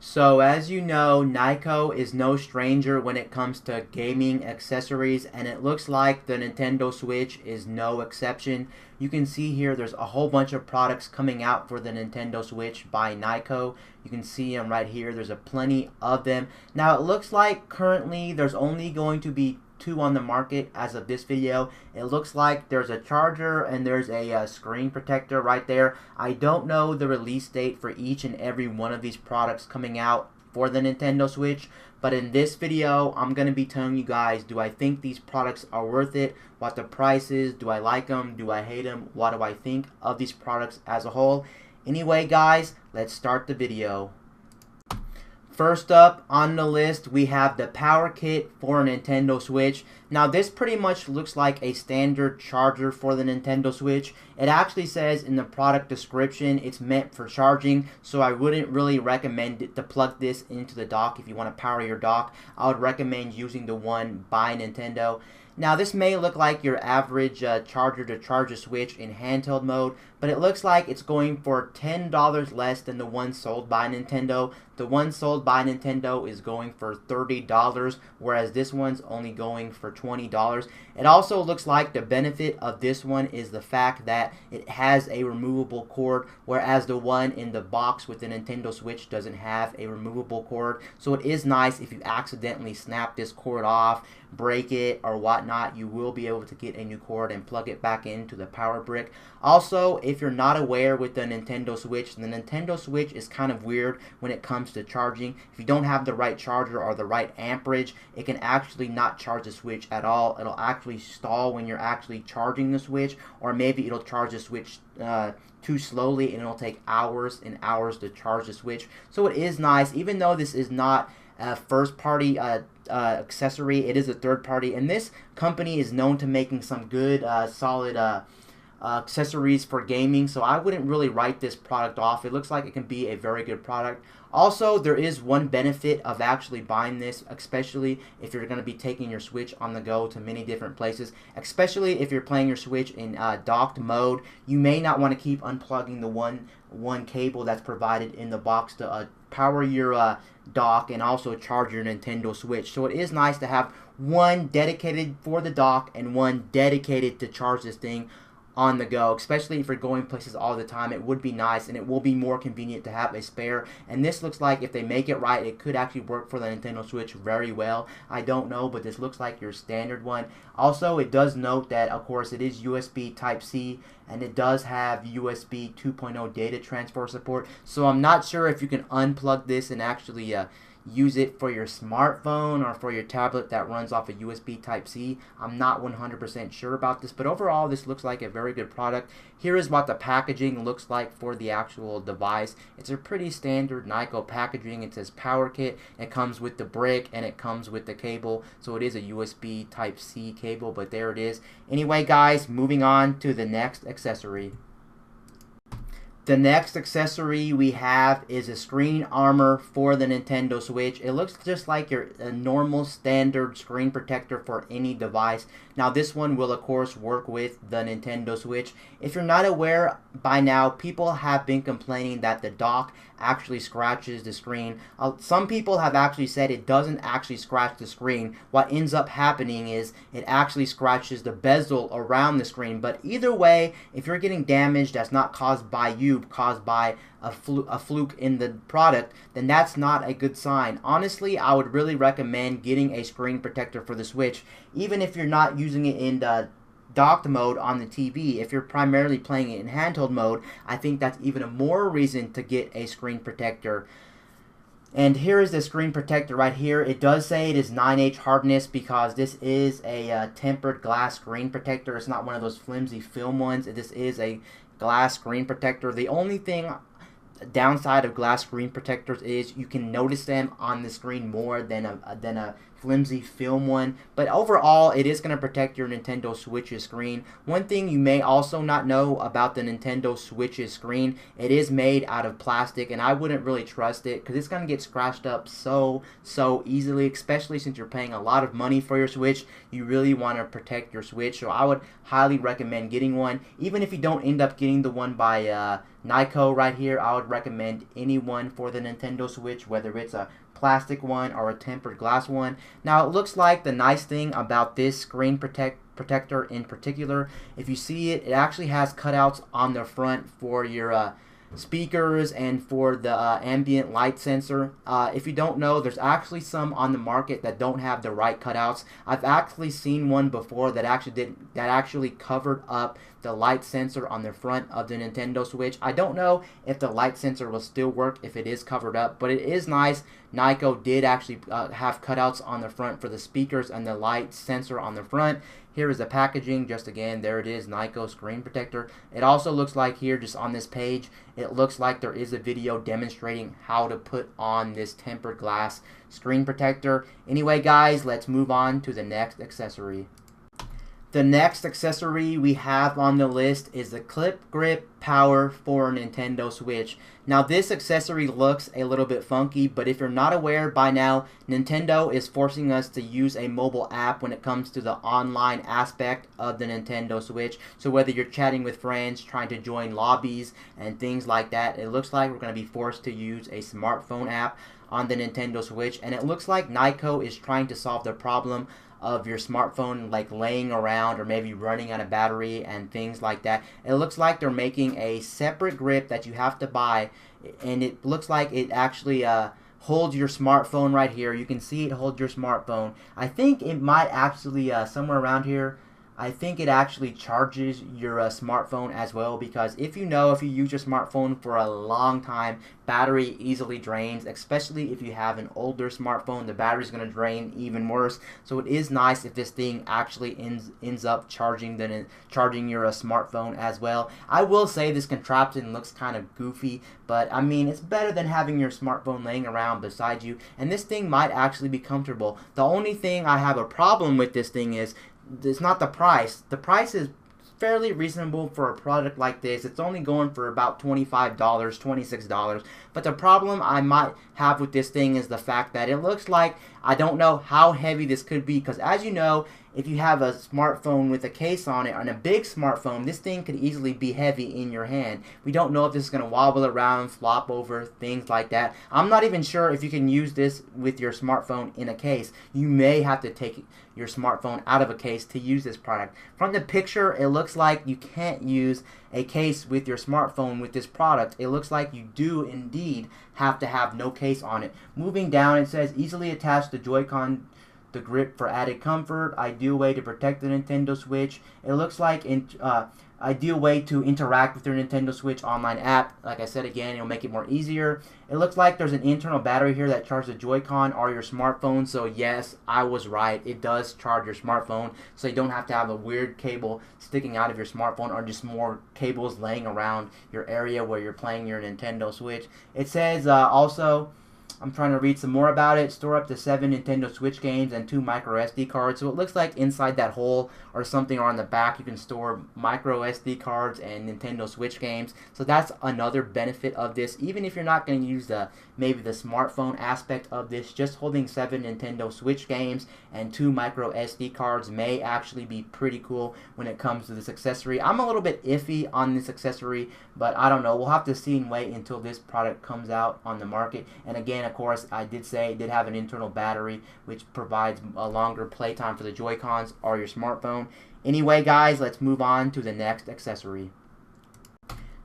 So as you know, Nyko is no stranger when it comes to gaming accessories, and it looks like the Nintendo Switch is no exception. You can see here there's a whole bunch of products coming out for the Nintendo Switch by Nyko. You can see them right here. There's a plenty of them. Now it looks like currently there's only going to be two on the market as of this video. It looks like there's a charger and there's a screen protector right there. I don't know the release date for each and every one of these products coming out for the Nintendo Switch, but in this video I'm going to be telling you guys, do I think these products are worth it, what the price is, do I like them, do I hate them, what do I think of these products as a whole. Anyway guys, let's start the video. First up on the list, we have the power kit for a Nintendo Switch. Now this pretty much looks like a standard charger for the Nintendo Switch. It actually says in the product description it's meant for charging, so I wouldn't really recommend it to plug this into the dock if you want to power your dock. I would recommend using the one by Nintendo. Now this may look like your average charger to charge a Switch in handheld mode, but it looks like it's going for $10 less than the one sold by Nintendo. The one sold by Nintendo is going for $30, whereas this one's only going for $20. It also looks like the benefit of this one is the fact that it has a removable cord, whereas the one in the box with the Nintendo Switch doesn't have a removable cord. So it is nice if you accidentally snap this cord off, break it, or whatnot, you will be able to get a new cord and plug it back into the power brick. Also, if you're not aware with the Nintendo Switch is kind of weird when it comes to charging. If you don't have the right charger or the right amperage, it can actually not charge the Switch at all. It'll actually stall when you're actually charging the Switch, or maybe it'll charge the Switch too slowly and it'll take hours and hours to charge the Switch. So it is nice, even though this is not a first party accessory, it is a third party, and this company is known to making some good solid accessories for gaming, so I wouldn't really write this product off. It looks like it can be a very good product. Also, there is one benefit of actually buying this, especially if you're going to be taking your Switch on the go to many different places, especially if you're playing your Switch in docked mode. You may not want to keep unplugging the one cable that's provided in the box to power your dock and also charge your Nintendo Switch. So it is nice to have one dedicated for the dock and one dedicated to charge this thing on the go, especially if you're going places all the time. It would be nice, and it will be more convenient to have a spare, and this looks like if they make it right, it could actually work for the Nintendo Switch very well. I don't know, but this looks like your standard one. Also, it does note that of course it is USB Type-C, and it does have USB 2.0 data transfer support, so I'm not sure if you can unplug this and actually use it for your smartphone or for your tablet that runs off a USB Type-C. I'm not 100% sure about this, but overall this looks like a very good product. Here is what the packaging looks like for the actual device. It's a pretty standard Nyko packaging. It says power kit, it comes with the brick, and it comes with the cable, so it is a USB Type-C cable, but there it is. Anyway guys, moving on to the next accessory. The next accessory we have is a screen armor for the Nintendo Switch. It looks just like your normal standard screen protector for any device. Now this one will of course work with the Nintendo Switch. If you're not aware by now, people have been complaining that the dock actually scratches the screen. Some people have actually said it doesn't actually scratch the screen. What ends up happening is it actually scratches the bezel around the screen. But either way, if you're getting damage that's not caused by you, caused by a fluke in the product, then that's not a good sign. Honestly, I would really recommend getting a screen protector for the Switch, even if you're not using it in the docked mode on the TV. If you're primarily playing it in handheld mode, I think that's even a more reason to get a screen protector. And here is the screen protector right here. It does say it is 9H hardness because this is a tempered glass screen protector. It's not one of those flimsy film ones. This is a glass screen protector. The only thing downside of glass screen protectors is you can notice them on the screen more than a flimsy film one, but overall it is going to protect your Nintendo Switch's screen. One thing you may also not know about the Nintendo Switch's screen, it is made out of plastic, and I wouldn't really trust it because it's going to get scratched up so easily, especially since you're paying a lot of money for your Switch. You really want to protect your Switch, so I would highly recommend getting one. Even if you don't end up getting the one by Nyko right here, I would recommend any one for the Nintendo Switch, whether it's a plastic one or a tempered glass one. Now, it looks like the nice thing about this screen protector in particular, if you see it, it actually has cutouts on the front for your speakers and for the ambient light sensor. If you don't know, there's actually some on the market that don't have the right cutouts. I've actually seen one before that actually covered up the light sensor on the front of the Nintendo Switch. I don't know if the light sensor will still work if it is covered up, but it is nice. Nyko did actually have cutouts on the front for the speakers and the light sensor on the front. Here is the packaging. Just again, there it is, Nyko screen protector. It also looks like here, just on this page, it looks like there is a video demonstrating how to put on this tempered glass screen protector. Anyway, guys, let's move on to the next accessory. The next accessory we have on the list is the Clip Grip Power for Nintendo Switch. Now, this accessory looks a little bit funky, but if you're not aware by now, Nintendo is forcing us to use a mobile app when it comes to the online aspect of the Nintendo Switch. So whether you're chatting with friends, trying to join lobbies, and things like that, it looks like we're going to be forced to use a smartphone app on the Nintendo Switch. And it looks like Nyko is trying to solve the problem of your smartphone like laying around or maybe running out of battery and things like that. It looks like they're making a separate grip that you have to buy, and it looks like it actually holds your smartphone right here. You can see it holds your smartphone. I think it might actually somewhere around here, I think it actually charges your smartphone as well, because if you use your smartphone for a long time, battery easily drains, especially if you have an older smartphone. The battery's going to drain even worse. So it is nice if this thing actually ends up charging your smartphone as well. I will say this contraption looks kind of goofy, but I mean, it's better than having your smartphone laying around beside you, and this thing might actually be comfortable. The only thing I have a problem with this thing is it's not the price. The price is fairly reasonable for a product like this. It's only going for about $25, $26. But the problem I might have with this thing is the fact that it looks like, I don't know how heavy this could be, because as you know, if you have a smartphone with a case on it, on a big smartphone, this thing could easily be heavy in your hand. We don't know if this is going to wobble around, flop over, things like that. I'm not even sure if you can use this with your smartphone in a case. You may have to take your smartphone out of a case to use this product. From the picture, it looks like you can't use a case with your smartphone with this product. It looks like you do indeed have to have no case on it. Moving down, it says easily attach the Joy-Con, the grip for added comfort, ideal way to protect the Nintendo Switch. It looks like ideal way to interact with your Nintendo Switch online app. Like I said again, it'll make it more easier. It looks like there's an internal battery here that charges the Joy-Con or your smartphone. So yes, I was right. It does charge your smartphone, so you don't have to have a weird cable sticking out of your smartphone or just more cables laying around your area where you're playing your Nintendo Switch. It says also, I'm trying to read some more about it. Store up to 7 Nintendo Switch games and 2 micro SD cards. So it looks like inside that hole or something, or on the back, you can store micro SD cards and Nintendo Switch games. So that's another benefit of this. Even if you're not going to use maybe the smartphone aspect of this, just holding 7 Nintendo Switch games and 2 micro SD cards may actually be pretty cool when it comes to this accessory. I'm a little bit iffy on this accessory, but I don't know. We'll have to see and wait until this product comes out on the market. And again, of course, I did say it did have an internal battery, which provides a longer playtime for the Joy-Cons or your smartphone. Anyway, guys, let's move on to the next accessory.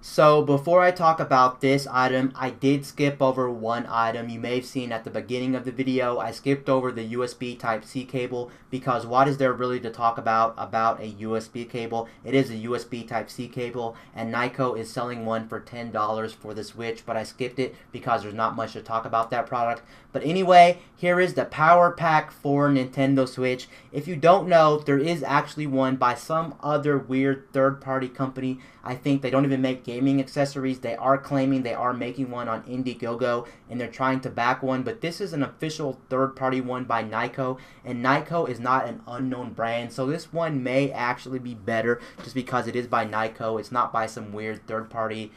So before I talk about this item, I did skip over one item. You may have seen at the beginning of the video, I skipped over the USB Type-C cable, because what is there really to talk about a USB cable? It is a USB Type-C cable, and Nyko is selling one for $10 for the Switch, but I skipped it because there's not much to talk about that product. But anyway, here is the power pack for Nintendo Switch. If you don't know, there is actually one by some other weird third-party company. I think they don't even make games gaming accessories. They are claiming they are making one on Indiegogo, and they're trying to back one, but this is an official third-party one by Nyko, and Nyko is not an unknown brand, so this one may actually be better just because it is by Nyko. It's not by some weird third-party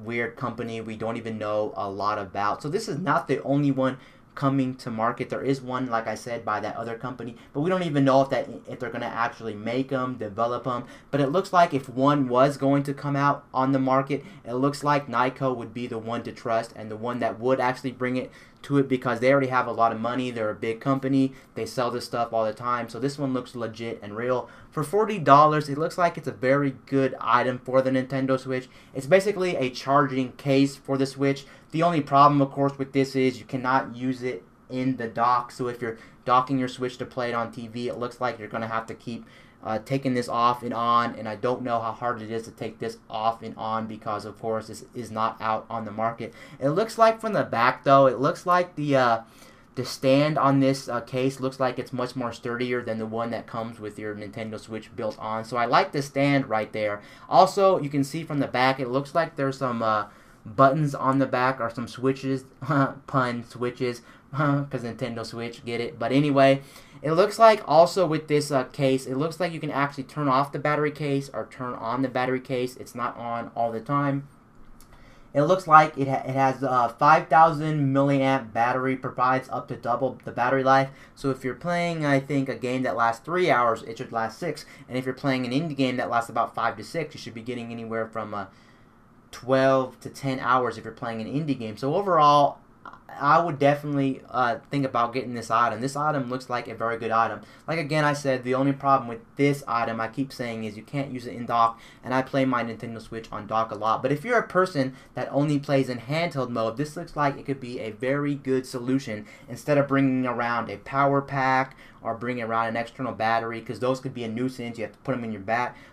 weird company we don't even know a lot about. So this is not the only one coming to market. There is one, like I said, by that other company, but we don't even know if they're going to actually make them, develop them. But it looks like if one was going to come out on the market, it looks like Nyko would be the one to trust and the one that would actually bring it to it, because they already have a lot of money. They're a big company. They sell this stuff all the time. So this one looks legit and real. For $40, it looks like it's a very good item for the Nintendo Switch. It's basically a charging case for the Switch. The only problem, of course, with this is you cannot use it in the dock. So if you're docking your Switch to play it on TV, it looks like you're going to have to keep taking this off and on, and I don't know how hard it is to take this off and on because, of course, this is not out on the market. It looks like from the back, though, it looks like the stand on this case looks like it's much more sturdier than the one that comes with your Nintendo Switch built on. So I like the stand right there. Also, you can see from the back, it looks like there's some buttons on the back, or some switches, pun, switches, because Nintendo Switch, get it? But anyway, it looks like also with this case, it looks like you can actually turn off the battery case or turn on the battery case. It's not on all the time. It looks like it has 5,000 milliamp battery, provides up to double the battery life. So if you're playing, I think, a game that lasts 3 hours, it should last 6. And if you're playing an indie game that lasts about 5 to 6, you should be getting anywhere from 12 to 10 hours if you're playing an indie game. So overall, I would definitely think about getting this item. This item looks like a very good item. Like, again, I said, the only problem with this item, I keep saying, is you can't use it in dock, and I play my Nintendo Switch on dock a lot. But if you're a person that only plays in handheld mode, this looks like it could be a very good solution instead of bringing around a power pack or bringing around an external battery, because those could be a nuisance. You have to put them in your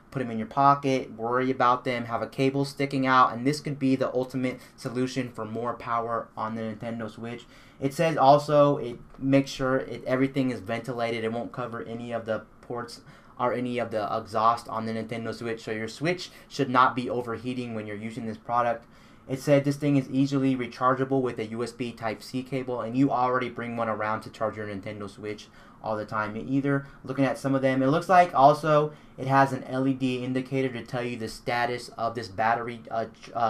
put them in your pocket, worry about them, have a cable sticking out, and this could be the ultimate solution for more power on the Nintendo Switch. It says also it makes sure everything is ventilated. It won't cover any of the ports or any of the exhaust on the Nintendo Switch, so your Switch should not be overheating when you're using this product. It said this thing is easily rechargeable with a USB Type-C cable, and you already bring one around to charge your Nintendo Switch all the time. Either looking at some of them, it looks like also it has an LED indicator to tell you the status of this battery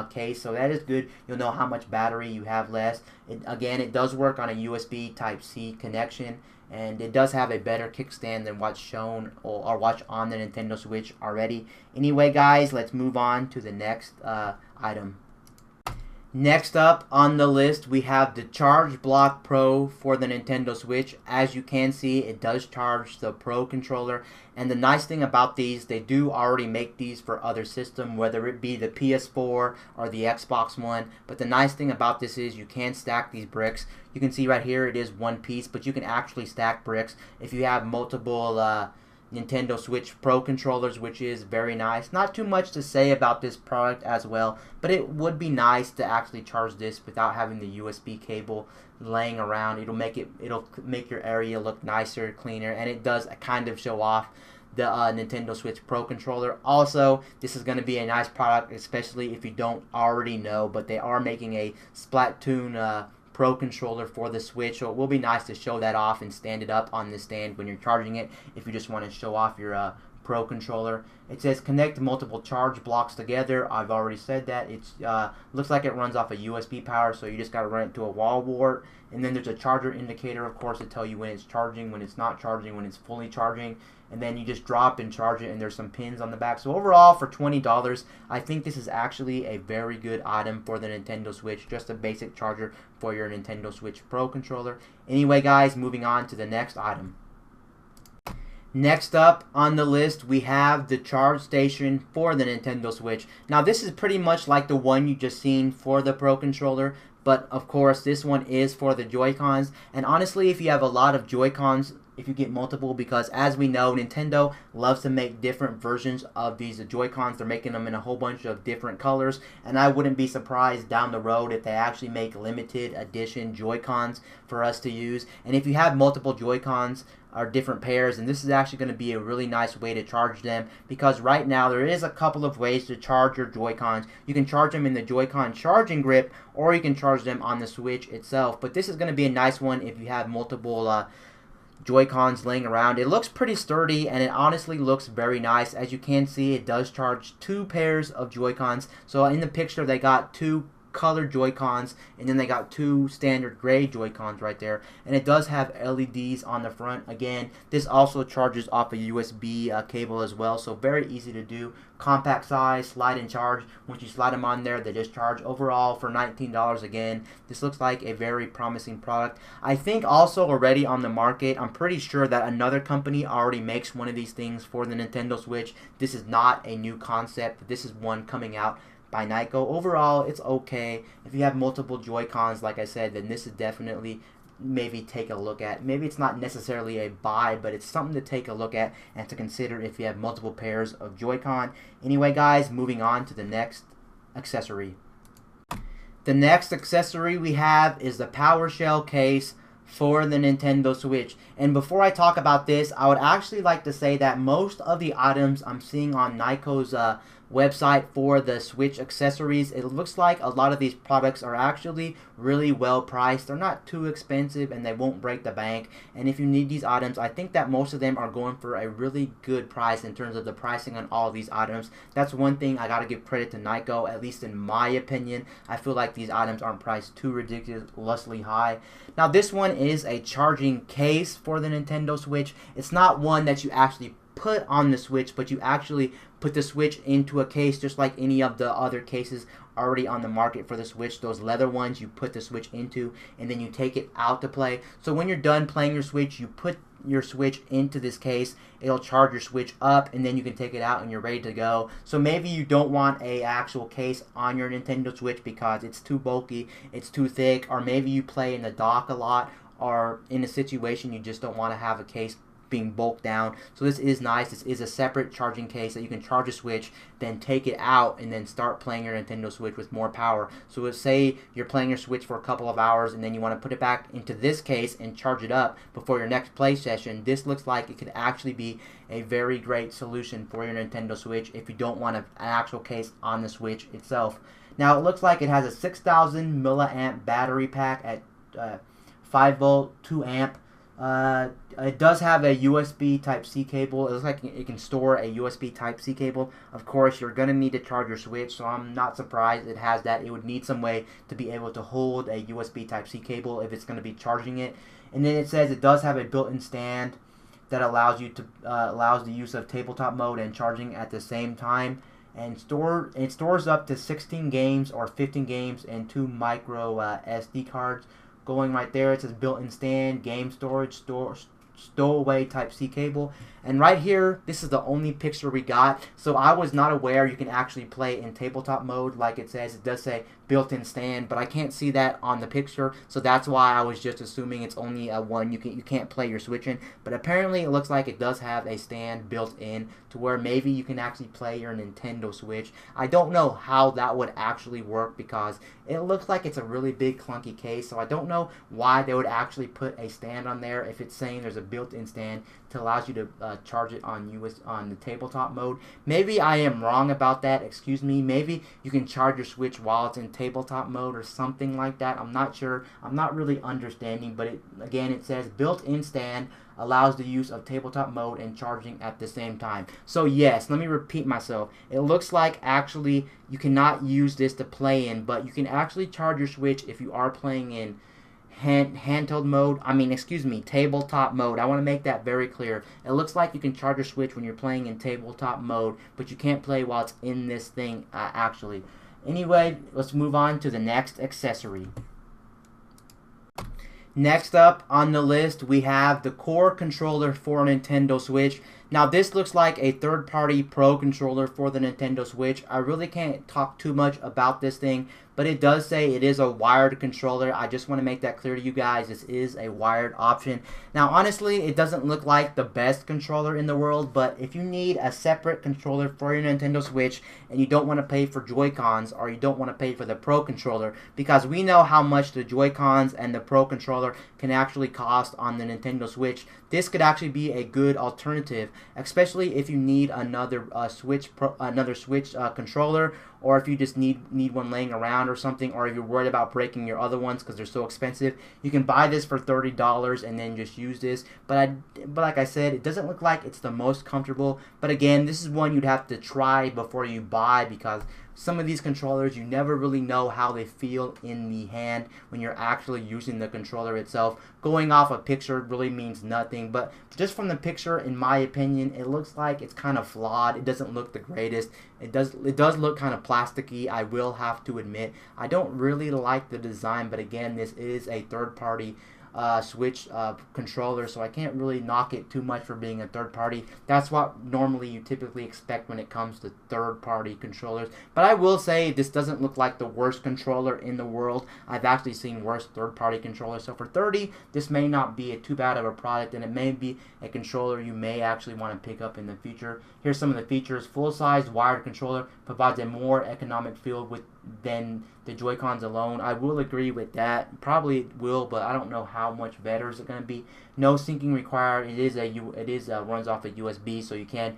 case, so that is good. You'll know how much battery you have left. Again, it does work on a USB Type-C connection, and it does have a better kickstand than what's shown or what's on the Nintendo Switch already. Anyway, guys, let's move on to the next item. Next up on the list, we have the Charge Block Pro for the Nintendo Switch. As you can see, it does charge the Pro controller. And the nice thing about these, they do already make these for other systems, whether it be the PS4 or the Xbox One. But the nice thing about this is you can stack these bricks. You can see right here it is one piece, but you can actually stack bricks if you have multiple Nintendo Switch Pro controllers, which is very nice. Not too much to say about this product as well, but it would be nice to actually charge this without having the USB cable laying around. It'll make your area look nicer, cleaner, and it does kind of show off the Nintendo Switch Pro controller. Also, this is going to be a nice product, especially if you don't already know, but they are making a Splatoon Pro controller for the Switch, so it will be nice to show that off and stand it up on the stand when you're charging it if you just want to show off your Pro controller. It says connect multiple charge blocks together. I've already said that. It looks like it runs off a USB power, so you just got to run it to a wall wart. And then there's a charger indicator, of course, to tell you when it's charging, when it's not charging, when it's fully charging. And then you just drop and charge it, and there's some pins on the back. So overall, for $20, I think this is actually a very good item for the Nintendo Switch. Just a basic charger for your Nintendo Switch Pro controller. Anyway, guys, moving on to the next item. Next up on the list, we have the charge station for the Nintendo Switch. Now, this is pretty much like the one you just seen for the Pro controller, but of course, this one is for the Joy-Cons. And honestly, if you have a lot of Joy-Cons if you get multiple, because as we know, Nintendo loves to make different versions of these Joy-Cons. They're making them in a whole bunch of different colors, and I wouldn't be surprised down the road if they actually make limited edition Joy-Cons for us to use. And if you have multiple Joy-Cons or different pairs, and this is actually going to be a really nice way to charge them, because right now there is a couple of ways to charge your Joy-Cons. You can charge them in the Joy-Con charging grip, or you can charge them on the Switch itself. But this is going to be a nice one if you have multiple Joy-Cons laying around. It looks pretty sturdy, and it honestly looks very nice. As you can see, it does charge 2 pairs of Joy-Cons. So in the picture, they got 2 colored Joy-Cons, and then they got 2 standard gray Joy-Cons right there, and it does have LEDs on the front. Again, this also charges off a USB cable as well, so very easy to do. Compact size, slide and charge. Once you slide them on there, they just charge. Overall, for $19 again, this looks like a very promising product. I think also already on the market, I'm pretty sure that another company already makes one of these things for the Nintendo Switch. This is not a new concept. This is one coming out by Nyko. Overall, it's okay. If you have multiple Joy-Cons, like I said, then this is definitely maybe take a look at. Maybe it's not necessarily a buy, but it's something to take a look at and to consider if you have multiple pairs of Joy-Con. Anyway, guys, moving on to the next accessory. The next accessory we have is the PowerShell case for the Nintendo Switch. And before I talk about this, I would actually like to say that most of the items I'm seeing on Nyko's website for the Switch accessories, it looks like a lot of these products are actually really well priced. They're not too expensive, and they won't break the bank. And if you need these items, I think that most of them are going for a really good price in terms of the pricing on all of these items. That's one thing I gotta give credit to Nyko, at least in my opinion. I feel like these items aren't priced too ridiculously high. Now, this one is a charging case for the Nintendo Switch. It's not one that you actually put on the Switch, but you actually put the Switch into a case, just like any of the other cases already on the market for the Switch. Those leather ones you put the Switch into, and then you take it out to play. So when you're done playing your Switch, you put your Switch into this case. It'll charge your Switch up, and then you can take it out and you're ready to go. So maybe you don't want a actual case on your Nintendo Switch because it's too bulky, it's too thick, or maybe you play in the dock a lot, or in a situation you just don't want to have a case being bulked down. So this is nice. This is a separate charging case that you can charge a Switch, then take it out, and then start playing your Nintendo Switch with more power. So let's say you're playing your Switch for a couple of hours, and then you want to put it back into this case and charge it up before your next play session. This looks like it could actually be a very great solution for your Nintendo Switch if you don't want an actual case on the Switch itself. Now, it looks like it has a 6,000 milliamp battery pack at 5 volt, 2 amp. It does have a USB Type-C cable. It looks like it can store a USB Type-C cable. Of course, you're going to need to charge your Switch, so I'm not surprised it has that. It would need some way to be able to hold a USB Type-C cable if it's going to be charging it. And then it says it does have a built-in stand that allows you to allows the use of tabletop mode and charging at the same time. And it stores up to 16 games or 15 games and 2 micro SD cards. Going right there, it says built-in stand, game storage, stowaway Type-C cable. And right here, this is the only picture we got. So I was not aware you can actually play in tabletop mode like it says. It does say built-in stand, but I can't see that on the picture. So that's why I was just assuming it's only a one you can't play your Switch in. But apparently it looks like it does have a stand built in to where maybe you can actually play your Nintendo Switch. I don't know how that would actually work because it looks like it's a really big clunky case. So I don't know why they would actually put a stand on there if it's saying there's a built-in stand to allows you to charge it on the tabletop mode. Maybe I am wrong about that. Excuse me. Maybe you can charge your Switch while it's in tabletop mode or something like that. I'm not sure. I'm not really understanding. But again, it says built-in stand allows the use of tabletop mode and charging at the same time. So yes, let me repeat myself. It looks like actually you cannot use this to play in, but you can actually charge your Switch if you are playing in handheld mode. Tabletop mode. I want to make that very clear. It looks like you can charge your Switch when you're playing in tabletop mode, but you can't play while it's in this thing actually. Anyway, let's move on to the next accessory. Next up on the list, we have the core controller for Nintendo Switch. Now this looks like a third-party Pro controller for the Nintendo Switch. I really can't talk too much about this thing, but it does say it is a wired controller. I just want to make that clear to you guys. This is a wired option. Now honestly, it doesn't look like the best controller in the world, but if you need a separate controller for your Nintendo Switch and you don't want to pay for Joy-Cons, or you don't want to pay for the Pro controller, because we know how much the Joy-Cons and the Pro controller can actually cost on the Nintendo Switch, this could actually be a good alternative, especially if you need another Switch controller, or if you just need one laying around or something, or if you're worried about breaking your other ones because they're so expensive. You can buy this for $30 and then just use this. But like I said, it doesn't look like it's the most comfortable. But again, this is one you'd have to try before you buy, because some of these controllers, you never really know how they feel in the hand when you're actually using the controller itself. Going off a picture really means nothing, but just from the picture, in my opinion, it looks like it's kind of flawed. It doesn't look the greatest. It does look kind of plasticky, I will have to admit. I don't really like the design, but again, this is a third-party Switch controller, so I can't really knock it too much for being a third party. That's what normally you typically expect when it comes to third party controllers. But I will say this doesn't look like the worst controller in the world. I've actually seen worse third party controllers. So for $30, this may not be too bad of a product, and it may be a controller you may actually want to pick up in the future. Here's some of the features. Full size wired controller provides a more economic feel than the Joy-Cons alone. I will agree with that. Probably will, but I don't know how much better is it going to be. No syncing required. It is runs off a USB, so you can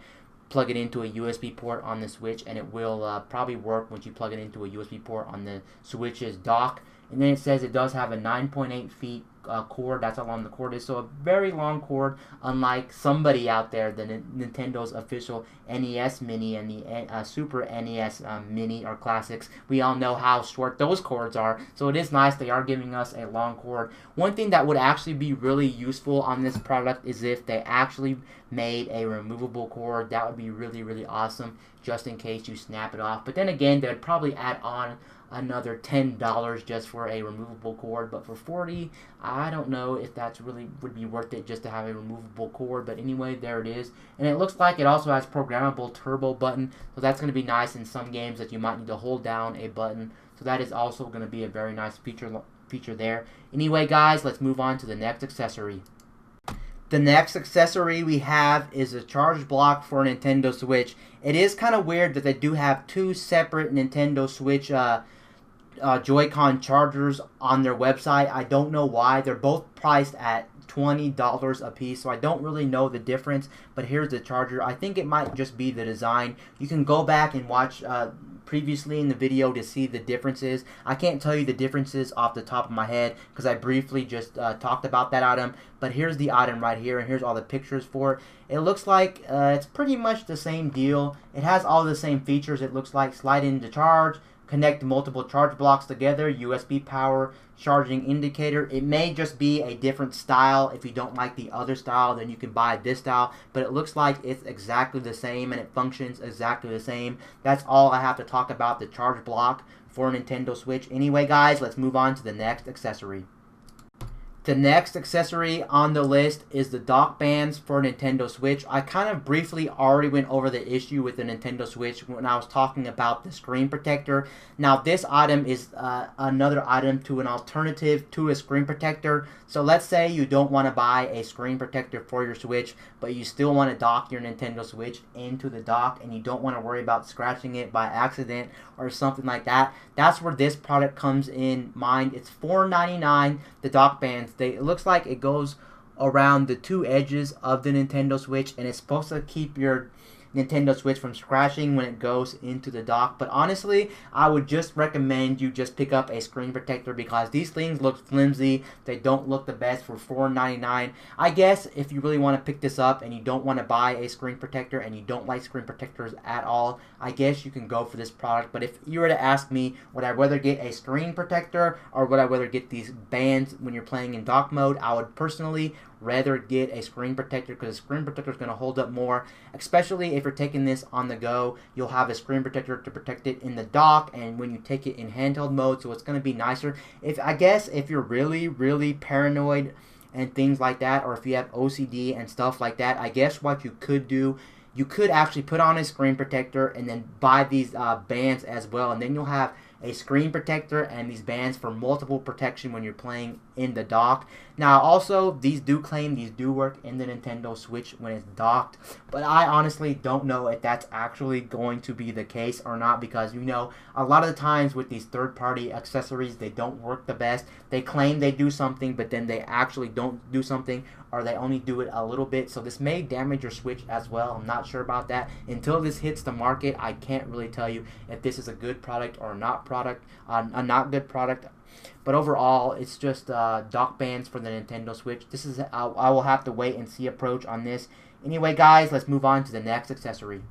plug it into a USB port on the Switch, and it will probably work once you plug it into a USB port on the Switch's dock. And then it says it does have a 9.8 feet cord. That's how long the cord is. So a very long cord, unlike somebody out there, the Nintendo's official NES Mini and the Super NES Mini or Classics. We all know how short those cords are. So it is nice they are giving us a long cord. One thing that would actually be really useful on this product is if they actually made a removable cord. That would be really, really awesome, just in case you snap it off. But then again, they would probably add on another $10 just for a removable cord, but for $40, I don't know if that's really would be worth it just to have a removable cord. But anyway, there it is, and it looks like it also has programmable turbo button, so that's going to be nice in some games that you might need to hold down a button. So that is also going to be a very nice feature there. Anyway, guys, let's move on to the next accessory. The next accessory we have is a charge block for a Nintendo Switch. It is kind of weird that they do have two separate Nintendo Switch Joy-Con chargers on their website. I don't know why. They're both priced at $20 a piece, so I don't really know the difference. But here's the charger. I think it might just be the design. You can go back and watch previously in the video to see the differences. I can't tell you the differences off the top of my head because I briefly just talked about that item. But here's the item right here, and here's all the pictures for it. It looks like it's pretty much the same deal. It has all the same features. It looks like slide in to charge, connect multiple charge blocks together, USB power, charging indicator. It may just be a different style. If you don't like the other style, then you can buy this style. But it looks like it's exactly the same and it functions exactly the same. That's all I have to talk about the charge block for Nintendo Switch. Anyway, guys, let's move on to the next accessory. The next accessory on the list is the dock bands for Nintendo Switch. I kind of briefly already went over the issue with the Nintendo Switch when I was talking about the screen protector. Now this item is another item to an alternative to a screen protector. So let's say you don't want to buy a screen protector for your Switch, but you still want to dock your Nintendo Switch into the dock and you don't want to worry about scratching it by accident or something like that. That's where this product comes in mind. It's $4.99, the dock bands. It looks like it goes around the two edges of the Nintendo Switch, and it's supposed to keep your Nintendo Switch from scratching when it goes into the dock. But honestly, I would just recommend you just pick up a screen protector because these things look flimsy. They don't look the best for $4.99. I guess if you really want to pick this up and you don't want to buy a screen protector and you don't like screen protectors at all, I guess you can go for this product. But if you were to ask me, would I rather get a screen protector or would I rather get these bands when you're playing in dock mode, I would personally rather get a screen protector because a screen protector is going to hold up more, especially if you're taking this on the go. You'll have a screen protector to protect it in the dock and when you take it in handheld mode, so it's going to be nicer. I guess if you're really, really paranoid and things like that, or if you have OCD and stuff like that, I guess what you could do, you could actually put on a screen protector and then buy these bands as well, and then you'll have a screen protector and these bands for multiple protection when you're playing in the dock. Now also, these do claim these do work in the Nintendo Switch when it's docked, but I honestly don't know if that's actually going to be the case or not, because you know, a lot of the times with these third-party accessories, they don't work the best. They claim they do something, but then they actually don't do something, or they only do it a little bit. So this may damage your Switch as well. I'm not sure about that. Until this hits the market, I can't really tell you if this is a good product or not a not good product. But overall, it's just dock bands for the Nintendo Switch. This is I will have to wait and see approach on this. Anyway, guys, let's move on to the next accessory.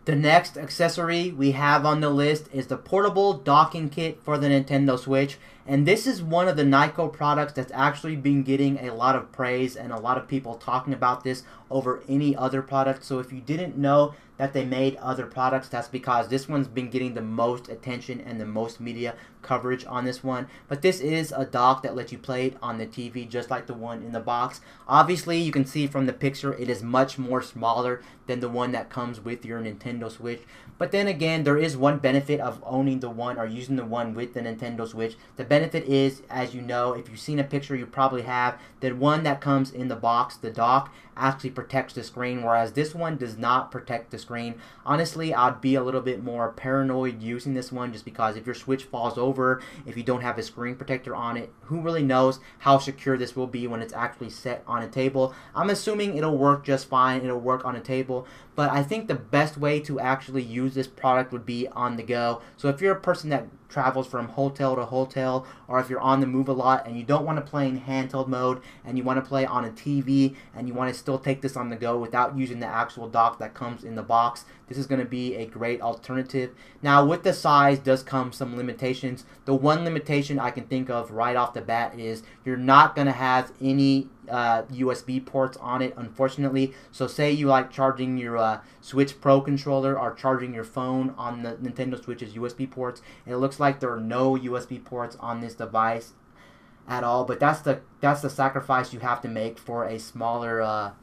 The next accessory we have on the list is the portable docking kit for the Nintendo Switch. And this is one of the Nyko products that's actually been getting a lot of praise and a lot of people talking about this over any other product. So if you didn't know that they made other products, that's because this one's been getting the most attention and the most media coverage on this one. But this is a dock that lets you play it on the TV just like the one in the box. Obviously, you can see from the picture it is much more smaller than the one that comes with your Nintendo Switch. But then again, there is one benefit of owning the one or using the one with the Nintendo Switch. The benefit is, as you know, if you've seen a picture, you probably have, that one that comes in the box, the dock, actually protects the screen, whereas this one does not protect the screen. Honestly, I'd be a little bit more paranoid using this one, just because if your Switch falls over, if you don't have a screen protector on it, who really knows how secure this will be when it's actually set on a table. I'm assuming it'll work just fine, it'll work on a table, but I think the best way to actually use this product would be on the go. So if you're a person that travels from hotel to hotel, or if you're on the move a lot and you don't want to play in handheld mode and you want to play on a TV and you want to still take this on the go without using the actual dock that comes in the box, this is going to be a great alternative. Now, with the size does come some limitations. The one limitation I can think of right off the bat is you're not going to have any USB ports on it, unfortunately. So say you like charging your Switch Pro controller or charging your phone on the Nintendo Switch's USB ports, and it looks like there are no USB ports on this device at all. But that's the sacrifice you have to make for a smaller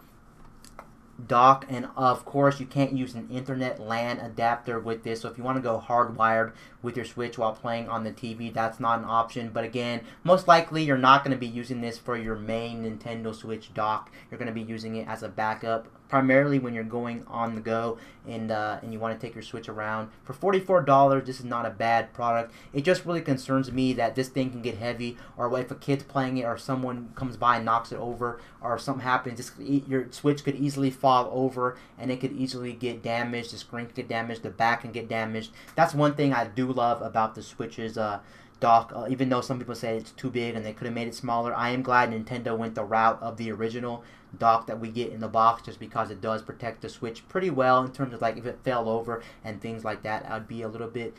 dock. And of course, you can't use an Internet LAN adapter with this. So if you want to go hardwired with your Switch while playing on the TV, that's not an option. But again, most likely you're not going to be using this for your main Nintendo Switch dock. You're going to be using it as a backup, primarily when you're going on the go and you want to take your Switch around. For $44, this is not a bad product. It just really concerns me that this thing can get heavy, or if a kid's playing it or someone comes by and knocks it over or something happens, your Switch could easily fall over and it could easily get damaged. The screen could get damaged, the back can get damaged. That's one thing I do love about the Switch's dock. Even though some people say it's too big and they could have made it smaller, I am glad Nintendo went the route of the original dock that we get in the box, just because it does protect the Switch pretty well in terms of like if it fell over and things like that, I'd be a little bit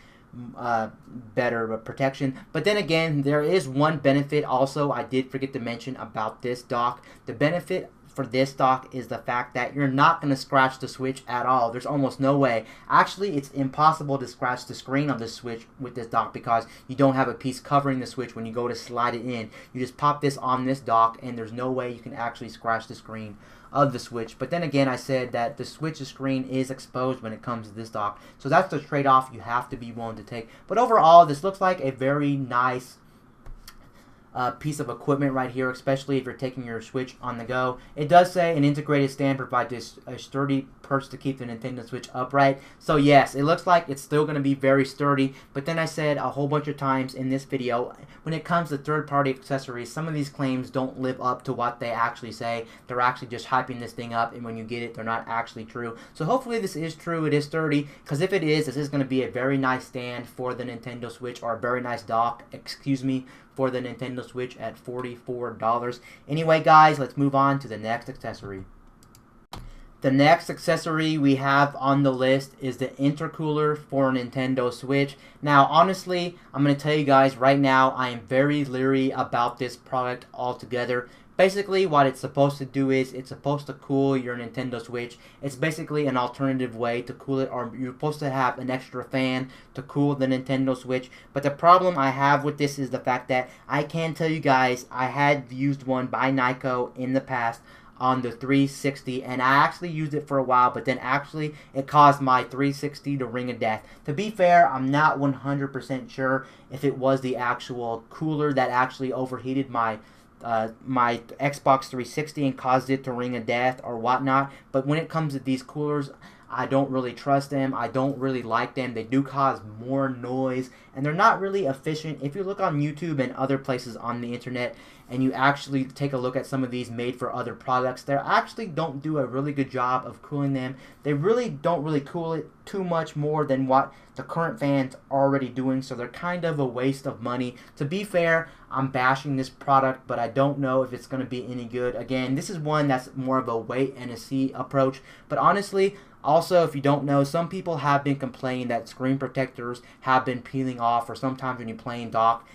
better protection. But then again, there is one benefit also I did forget to mention about this dock. The benefit for this dock is the fact that you're not going to scratch the Switch at all. There's almost no way. Actually, it's impossible to scratch the screen of the Switch with this dock, because you don't have a piece covering the Switch when you go to slide it in. You just pop this on this dock and there's no way you can actually scratch the screen of the Switch. But then again, I said that the Switch's screen is exposed when it comes to this dock, so that's the trade-off you have to be willing to take. But overall, this looks like a very nice piece of equipment right here, especially if you're taking your Switch on the go. It does say an integrated stand provides a sturdy perch to keep the Nintendo Switch upright. So yes, it looks like it's still going to be very sturdy. But then I said a whole bunch of times in this video, when it comes to third-party accessories, some of these claims don't live up to what they actually say. They're actually just hyping this thing up, and when you get it, they're not actually true. So hopefully this is true, it is sturdy, because if it is, this is going to be a very nice stand for the Nintendo Switch, or a very nice dock, excuse me, for the Nintendo Switch at $44. Anyway, guys, let's move on to the next accessory. The next accessory we have on the list is the intercooler for a Nintendo Switch. Now, honestly, I'm going to tell you guys right now, I am very leery about this product altogether. Basically, what it's supposed to do is it's supposed to cool your Nintendo Switch. It's basically an alternative way to cool it, or you're supposed to have an extra fan to cool the Nintendo Switch. But the problem I have with this is the fact that I can tell you guys I had used one by Nyko in the past on the 360, and I actually used it for a while, but then actually it caused my 360 to ring of death. To be fair, I'm not 100% sure if it was the actual cooler that actually overheated my Xbox 360 and caused it to ring of death or whatnot, but when it comes to these coolers, I don't really trust them. I don't really like them. They do cause more noise, and they're not really efficient. If you look on YouTube and other places on the internet, and you actually take a look at some of these made for other products, they actually don't do a really good job of cooling them. They really don't really cool it too much more than what the current fan's already doing, so they're kind of a waste of money. To be fair, I'm bashing this product, but I don't know if it's going to be any good. Again, this is one that's more of a wait and a see approach, but honestly, also, if you don't know, some people have been complaining that screen protectors have been peeling off, or sometimes when you're playing dock,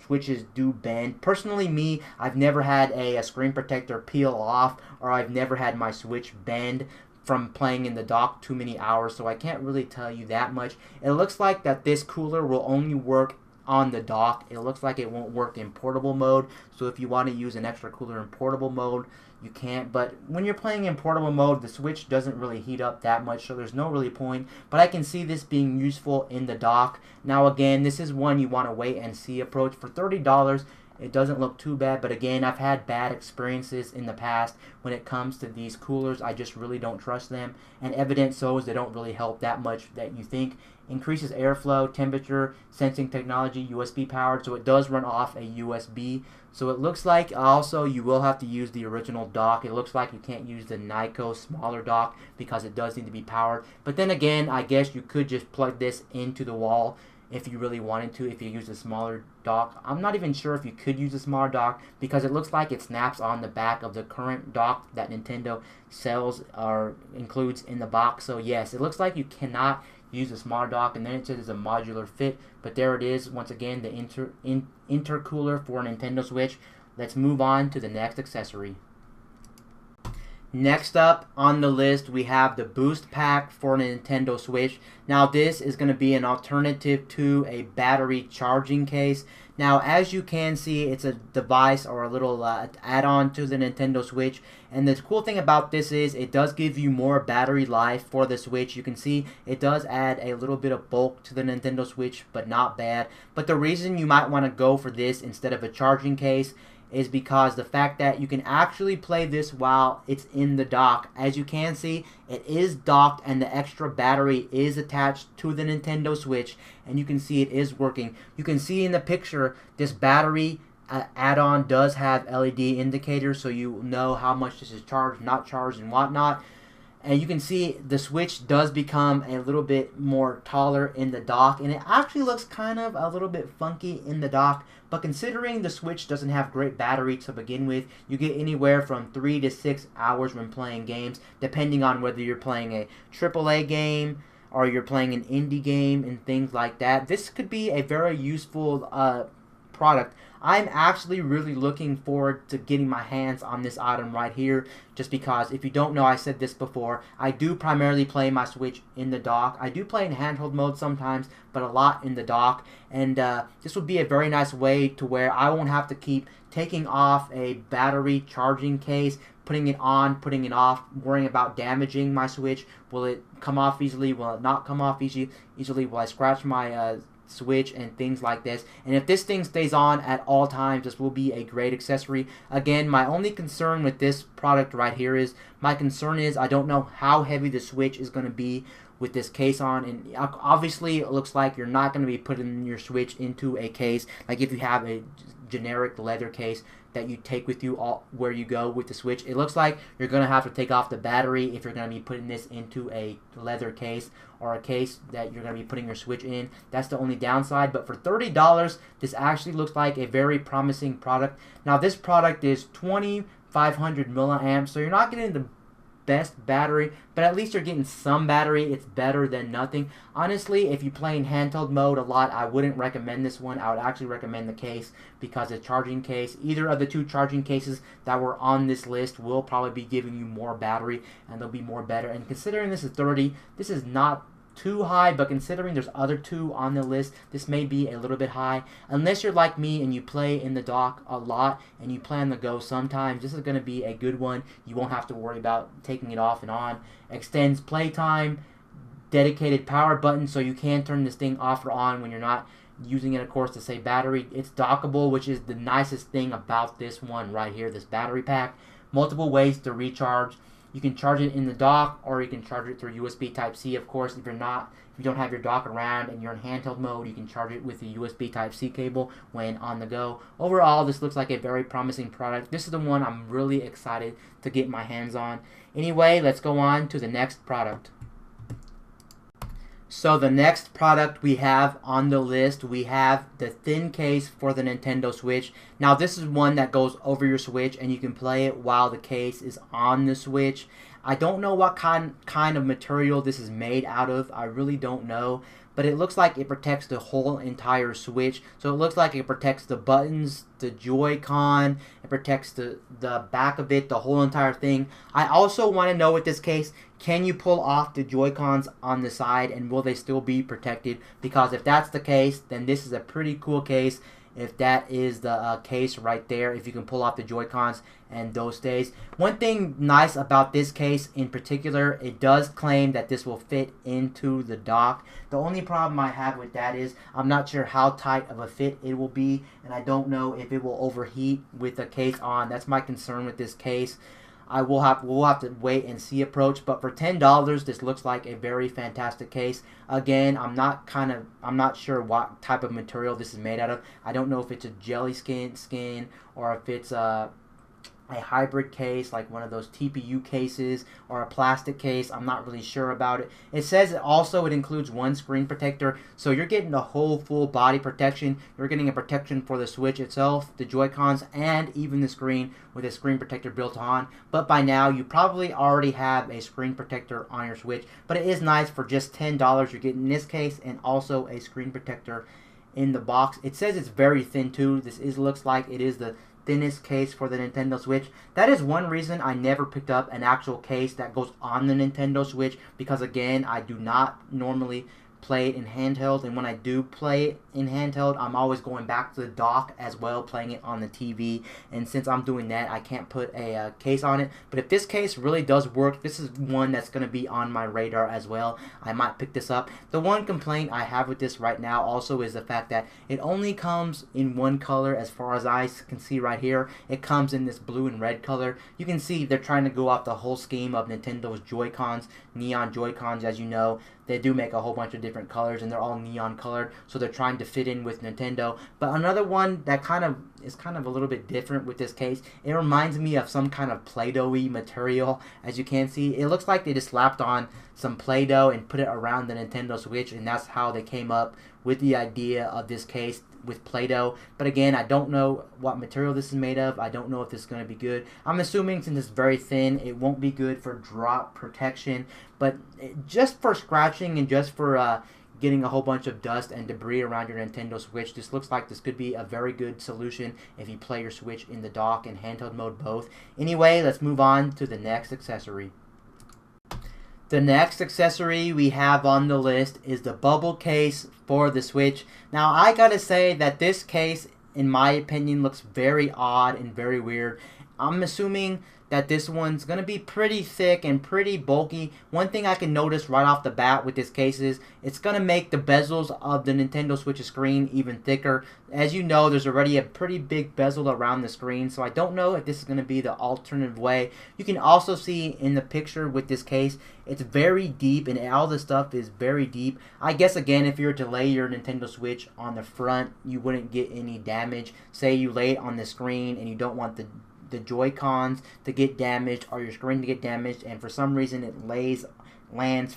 switches do bend. Personally, me, I've never had a screen protector peel off, or I've never had my Switch bend from playing in the dock too many hours, so I can't really tell you that much. It looks like that this cooler will only work on the dock. It looks like it won't work in portable mode, so if you want to use an extra cooler in portable mode, you can't. But when you're playing in portable mode, the Switch doesn't really heat up that much, so there's no really point. But I can see this being useful in the dock. Now again, this is one you want to wait and see approach. For $30, it doesn't look too bad, but again, I've had bad experiences in the past when it comes to these coolers. I just really don't trust them, and evidence shows they don't really help that much that you think. Increases airflow, temperature, sensing technology, USB powered, so it does run off a USB. So it looks like also you will have to use the original dock. It looks like you can't use the Nyko smaller dock because it does need to be powered. But then again, I guess you could just plug this into the wall if you really wanted to, if you use a smaller dock. I'm not even sure if you could use a smaller dock because it looks like it snaps on the back of the current dock that Nintendo sells or includes in the box. So yes, it looks like you cannot use a smaller dock, and then it says it's a modular fit, but there it is. Once again, the intercooler for a Nintendo Switch. Let's move on to the next accessory. Next up on the list, we have the boost pack for a Nintendo Switch. Now this is going to be an alternative to a battery charging case. Now as you can see, it's a device or a little add-on to the Nintendo Switch, and the cool thing about this is it does give you more battery life for the Switch. You can see it does add a little bit of bulk to the Nintendo Switch, but not bad. But the reason you might want to go for this instead of a charging case is because the fact that you can actually play this while it's in the dock. As you can see, it is docked and the extra battery is attached to the Nintendo Switch, and you can see it is working. You can see in the picture this battery add-on does have LED indicators, so you know how much this is charged, not charged, and whatnot. And you can see the Switch does become a little bit more taller in the dock, and it actually looks kind of a little bit funky in the dock. But considering the Switch doesn't have great battery to begin with, you get anywhere from 3 to 6 hours when playing games, depending on whether you're playing a AAA game or you're playing an indie game and things like that. This could be a very useful product. I'm actually really looking forward to getting my hands on this item right here, just because if you don't know, I said this before, I do primarily play my Switch in the dock. I do play in handheld mode sometimes, but a lot in the dock, and this would be a very nice way to where I won't have to keep taking off a battery charging case, putting it on, putting it off, worrying about damaging my Switch. Will it come off easily? Will it not come off easily? Will I scratch my Switch and things like this? And if this thing stays on at all times, this will be a great accessory. Again, my only concern with this product right here is, my concern is I don't know how heavy the Switch is going to be with this case on, and obviously it looks like you're not going to be putting your Switch into a case like if you have a generic leather case that you take with you all where you go with the Switch. It looks like you're going to have to take off the battery if you're going to be putting this into a leather case or a case that you're going to be putting your Switch in. That's the only downside, but for $30, this actually looks like a very promising product. Now this product is 2500 milliamps, so you're not getting the best battery, but at least you're getting some battery. It's better than nothing. Honestly, if you play in handheld mode a lot, I wouldn't recommend this one. I would actually recommend the case, because the charging case, either of the two charging cases that were on this list, will probably be giving you more battery, and they'll be more better. And considering this is 30, this is not too high, but considering there's other two on the list, this may be a little bit high. Unless you're like me and you play in the dock a lot and you plan to go sometimes, this is going to be a good one. You won't have to worry about taking it off and on. Extends playtime, dedicated power button, so you can turn this thing off or on when you're not using it, of course, to save battery. It's dockable, which is the nicest thing about this one right here, this battery pack. Multiple ways to recharge. You can charge it in the dock, or you can charge it through USB Type-C, of course. If you don't have your dock around and you're in handheld mode, you can charge it with the USB Type-C cable when on the go. Overall, this looks like a very promising product. This is the one I'm really excited to get my hands on. Anyway, let's go on to the next product. So the next product we have on the list, we have the thin case for the Nintendo Switch. Now this is one that goes over your Switch and you can play it while the case is on the Switch. I don't know what kind of material this is made out of. I really don't know. But it looks like it protects the whole entire Switch. So it looks like it protects the buttons, the Joy-Con, it protects the back of it, the whole entire thing. I also want to know with this case, can you pull off the Joy-Cons on the side, and will they still be protected? Because if that's the case, then this is a pretty cool case. If that is the case right there, if you can pull off the Joy-Cons and those stays. One thing nice about this case in particular, it does claim that this will fit into the dock. The only problem I have with that is I'm not sure how tight of a fit it will be, and I don't know if it will overheat with the case on. That's my concern with this case. We'll have to wait and see approach, but for $10, this looks like a very fantastic case. Again, I'm not sure what type of material this is made out of. I don't know if it's a jelly skin or if it's a hybrid case, like one of those TPU cases, or a plastic case. I'm not really sure about it. It says it includes one screen protector, so you're getting the whole full body protection. You're getting a protection for the Switch itself, the Joy-Cons, and even the screen with a screen protector built on. But by now, you probably already have a screen protector on your Switch. But it is nice for just $10. You're getting this case and also a screen protector in the box. It says it's very thin too. This looks like it is the thinnest case for the Nintendo Switch. That is one reason I never picked up an actual case that goes on the Nintendo Switch, because again, I do not normally play it in handheld, and when I do play it in handheld, I'm always going back to the dock as well, playing it on the TV, and since I'm doing that, I can't put a case on it. But if this case really does work, this is one that's going to be on my radar as well. I might pick this up. The one complaint I have with this right now also is the fact that it only comes in one color. As far as I can see right here, it comes in this blue and red color. You can see they're trying to go off the whole scheme of Nintendo's Joy-Cons, neon Joy-Cons. As you know, they do make a whole bunch of different colors, and they're all neon colored, so they're trying to fit in with Nintendo. But another one that is kind of a little bit different with this case, it reminds me of some kind of Play-Doh-y material. As you can see, it looks like they just slapped on some Play-Doh and put it around the Nintendo Switch, and that's how they came up with the idea of this case with Play-Doh. But again, I don't know what material this is made of. I don't know if this is going to be good. I'm assuming since it's very thin, it won't be good for drop protection, but just for scratching and just for getting a whole bunch of dust and debris around your Nintendo Switch, this looks like this could be a very good solution if you play your Switch in the dock and handheld mode both. Anyway, let's move on to the next accessory. The next accessory we have on the list is the bubble case for the Switch. Now, I gotta say that this case, in my opinion, looks very odd and very weird. I'm assuming that this one's going to be pretty thick and pretty bulky. One thing I can notice right off the bat with this case is it's going to make the bezels of the Nintendo Switch's screen even thicker. As you know, there's already a pretty big bezel around the screen, so I don't know if this is going to be the alternative way. You can also see in the picture with this case, it's very deep, and all the stuff is very deep. I guess, again, if you were to lay your Nintendo Switch on the front, you wouldn't get any damage. Say you lay it on the screen and you don't want the Joy-Cons to get damaged or your screen to get damaged, and for some reason it lands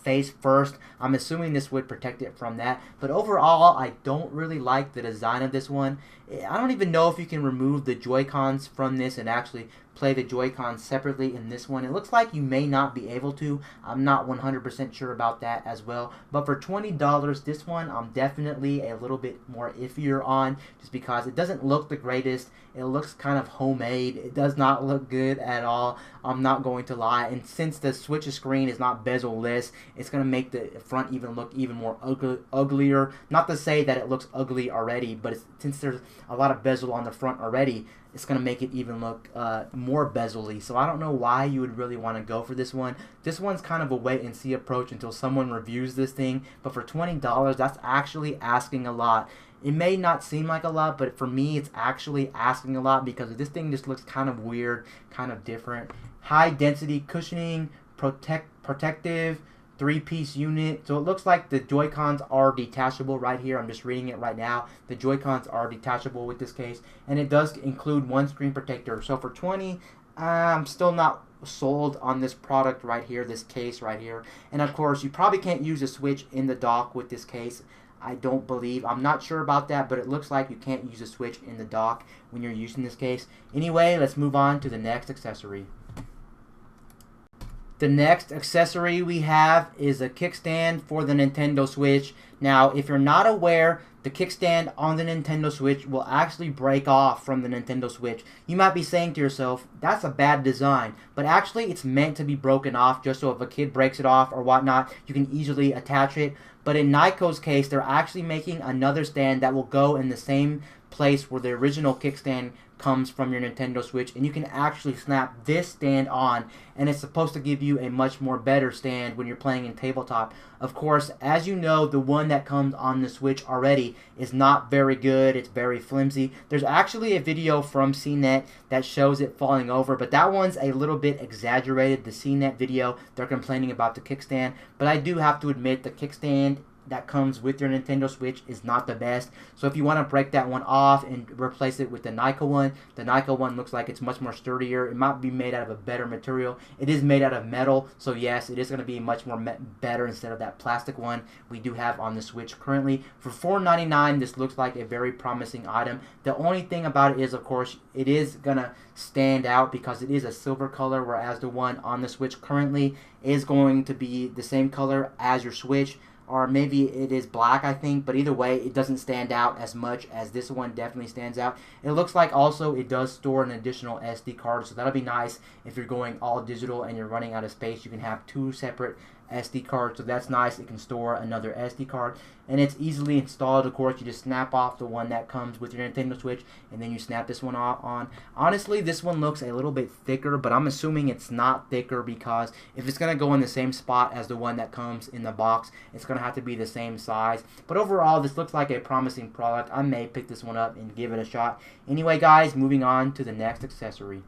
face first. I'm assuming this would protect it from that, but overall I don't really like the design of this one. I don't even know if you can remove the Joy-Cons from this and actually play the Joy-Cons separately in this one. It looks like you may not be able to. I'm not 100% sure about that as well. But for $20, this one I'm definitely a little bit more iffier on, just because it doesn't look the greatest. It looks kind of homemade. It does not look good at all. I'm not going to lie. And since the Switch's screen is not bezel-less, it's going to make the front even look even more uglier. Not to say that it looks ugly already, but since there's a lot of bezel on the front already, it's going to make it even look more bezel-y. So I don't know why you would really want to go for this one. This one's kind of a wait-and-see approach until someone reviews this thing. But for $20, that's actually asking a lot. It may not seem like a lot, but for me, it's actually asking a lot because this thing just looks kind of weird, kind of different. High density cushioning, protective, 3-piece unit. So it looks like the Joy-Cons are detachable right here. I'm just reading it right now. The Joy-Cons are detachable with this case, and it does include one screen protector. So for $20, I'm still not sold on this product right here, this case right here. And of course, you probably can't use a Switch in the dock with this case. I don't believe. I'm not sure about that, but it looks like you can't use a Switch in the dock when you're using this case. Anyway, let's move on to the next accessory. The next accessory we have is a kickstand for the Nintendo Switch. Now, if you're not aware, the kickstand on the Nintendo Switch will actually break off from the Nintendo Switch. You might be saying to yourself, that's a bad design. But actually, it's meant to be broken off just so if a kid breaks it off or whatnot, you can easily attach it. But in Nyko's case, they're actually making another stand that will go in the same place where the original kickstand comes from your Nintendo Switch, and you can actually snap this stand on, and it's supposed to give you a much more better stand when you're playing in tabletop. Of course, as you know, the one that comes on the Switch already is not very good. It's very flimsy. There's actually a video from CNET that shows it falling over, but that one's a little bit exaggerated. The CNET video, they're complaining about the kickstand, but I do have to admit the kickstand that comes with your Nintendo Switch is not the best. So if you want to break that one off and replace it with the Nyko one looks like it's much more sturdier. It might be made out of a better material. It is made out of metal, so yes, it is going to be much more better instead of that plastic one we do have on the Switch currently. For $4.99, this looks like a very promising item. The only thing about it is, of course, it is going to stand out because it is a silver color, whereas the one on the Switch currently is going to be the same color as your Switch. Or maybe it is black, I think, but either way, it doesn't stand out as much as this one definitely stands out. It looks like also it does store an additional SD card, so that'll be nice if you're going all digital and you're running out of space. You can have two separate SD cards, so that's nice. It can store another SD card, and it's easily installed. Of course, you just snap off the one that comes with your Nintendo Switch, and then you snap this one on. Honestly, this one looks a little bit thicker, but I'm assuming it's not thicker because if it's going to go in the same spot as the one that comes in the box, it's going to have to be the same size. But overall, this looks like a promising product. I may pick this one up and give it a shot. Anyway, guys, moving on to the next accessory.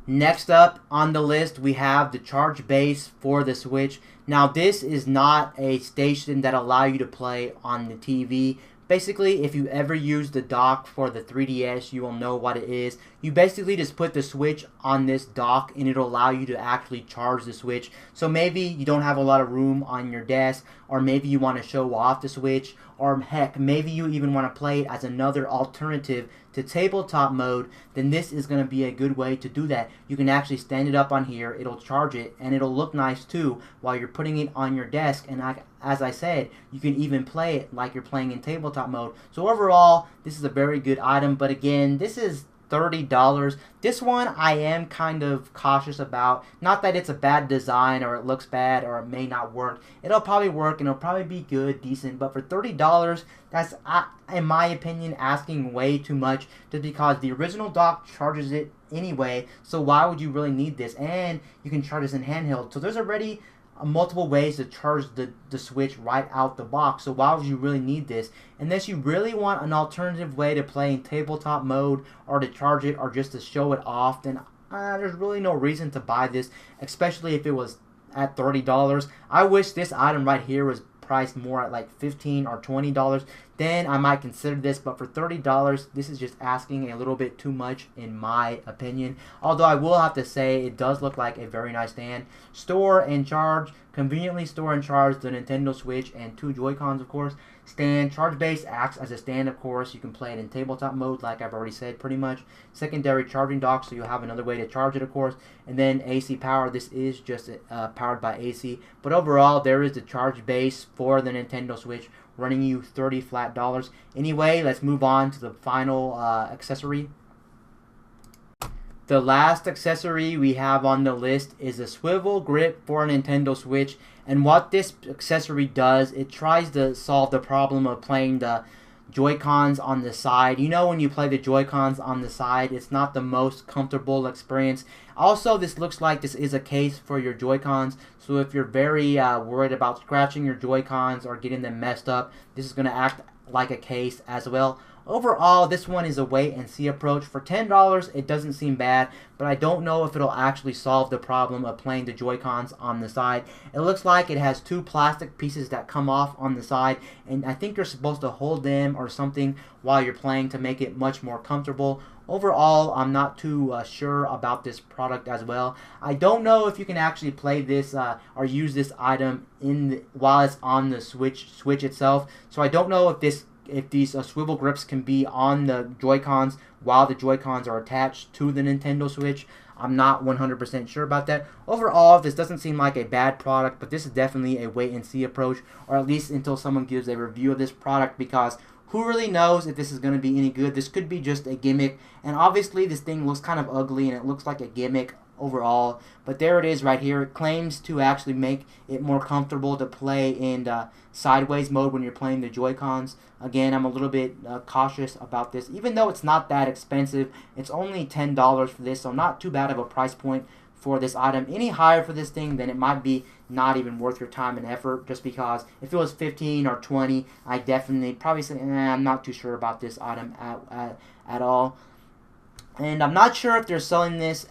Next up on the list, we have the charge base for the Switch. Now, this is not a station that allows you to play on the TV. Basically, if you ever use the dock for the 3DS, you will know what it is. You basically just put the Switch on this dock and it'll allow you to actually charge the Switch. So maybe you don't have a lot of room on your desk, or maybe you want to show off the Switch, or heck, maybe you even want to play it as another alternative to tabletop mode, then this is going to be a good way to do that. You can actually stand it up on here, it'll charge it, and it'll look nice too while you're putting it on your desk. And as I said, you can even play it like you're playing in tabletop mode. So overall, this is a very good item, but again, this is $30. This one I am kind of cautious about. Not that it's a bad design or it looks bad or it may not work. It'll probably work and it'll probably be good, decent, but for $30, that's, in my opinion, asking way too much, just because the original dock charges it anyway, so why would you really need this? And you can charge this in handheld, so there's already multiple ways to charge the Switch right out the box, so why would you really need this? Unless you really want an alternative way to play in tabletop mode, or to charge it, or just to show it off, then there's really no reason to buy this, especially if it was at $30. I wish this item right here was priced more at like $15 or $20, then I might consider this. But for $30, this is just asking a little bit too much in my opinion. Although I will have to say it does look like a very nice stand. Store and charge, conveniently store and charge the Nintendo Switch and 2 Joy-Cons, of course. Stand, charge base acts as a stand, of course. You can play it in tabletop mode, like I've already said, pretty much. Secondary charging dock, so you'll have another way to charge it, of course. And then AC power. This is just powered by AC. But overall, there is the charge base for the Nintendo Switch, running you $30 flat. Anyway, let's move on to the final accessory. The last accessory we have on the list is a swivel grip for a Nintendo Switch. And what this accessory does, it tries to solve the problem of playing the Joy-Cons on the side. You know, when you play the Joy-Cons on the side, it's not the most comfortable experience. Also, this looks like this is a case for your Joy-Cons. So if you're very worried about scratching your Joy-Cons or getting them messed up, this is going to act like a case as well. Overall, this one is a wait and see approach. For $10, it doesn't seem bad, but I don't know if it'll actually solve the problem of playing the Joy-Cons on the side. It looks like it has 2 plastic pieces that come off on the side, and I think you're supposed to hold them or something while you're playing to make it much more comfortable. Overall, I'm not too sure about this product as well. I don't know if you can actually play this or use this item while it's on the Switch itself. So I don't know if these swivel grips can be on the Joy-Cons while the Joy-Cons are attached to the Nintendo Switch. I'm not 100% sure about that. Overall, this doesn't seem like a bad product, but this is definitely a wait and see approach, or at least until someone gives a review of this product, because who really knows if this is going to be any good. This could be just a gimmick, and obviously this thing looks kind of ugly and it looks like a gimmick overall, but there it is right here. It claims to actually make it more comfortable to play in sideways mode when you're playing the Joy-Cons. Again, I'm a little bit cautious about this, even though it's not that expensive. It's only $10 for this, so not too bad of a price point for this item. Any higher for this thing, then it might be not even worth your time and effort, just because if it was 15 or 20, I definitely probably say, I'm not too sure about this item at all. And I'm not sure if they're selling this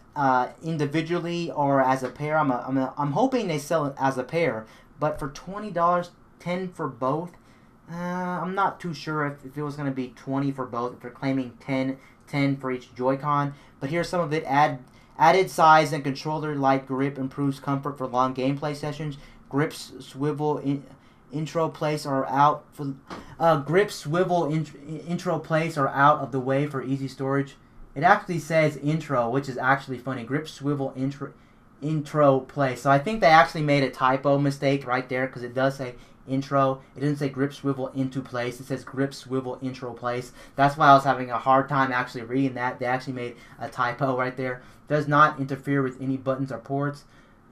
individually or as a pair. I'm hoping they sell it as a pair. But for $20, $10 for both, I'm not too sure if it was going to be $20 for both. If they're claiming $10 for each Joy-Con. But here's some of it. Added size and controller-like grip improves comfort for long gameplay sessions. Grips swivel intro place are out for grip swivel intro place are out of the way for easy storage. It actually says intro, which is actually funny. Grip swivel intro place. So I think they actually made a typo mistake right there, because it does say intro. It didn't say grip swivel into place. It says grip swivel intro place. That's why I was having a hard time actually reading that. They actually made a typo right there. Does not interfere with any buttons or ports.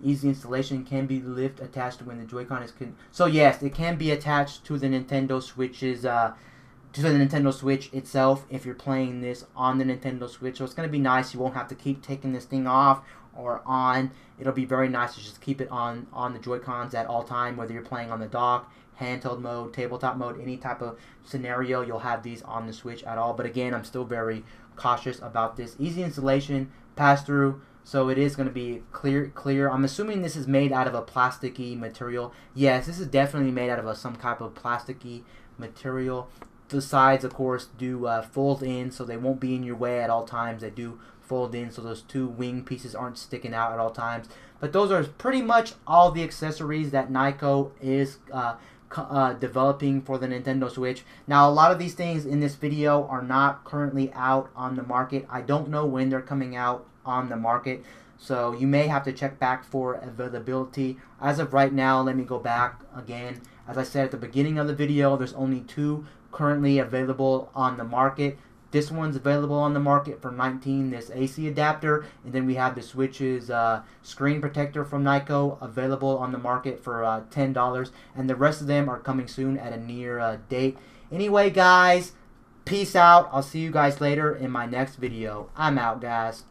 Easy installation, can be attached when the Joy-Con is so yes, it can be attached to the Nintendo Switch's to the Nintendo Switch itself if you're playing this on the Nintendo Switch. So it's going to be nice. You won't have to keep taking this thing off or on. It'll be very nice to just keep it on the Joy-Cons at all time, whether you're playing on the dock, handheld mode, tabletop mode, any type of scenario, you'll have these on the Switch at all. But again, I'm still very cautious about this. Easy installation, pass-through, so it is going to be clear. I'm assuming this is made out of a plasticky material. Yes, this is definitely made out of some type of plasticky material. The sides, of course, do fold in, so they won't be in your way at all times. They do fold in, so those 2 wing pieces aren't sticking out at all times. But those are pretty much all the accessories that Nyko is developing for the Nintendo Switch. Now, a lot of these things in this video are not currently out on the market. I don't know when they're coming out on the market, so you may have to check back for availability. As of right now, let me go back again. As I said at the beginning of the video, there's only 2 currently available on the market. This one's available on the market for $19, this AC adapter, and then we have the Switch's screen protector from Nyko available on the market for $10, and the rest of them are coming soon at a near date. Anyway, guys, peace out. I'll see you guys later in my next video. I'm out, guys.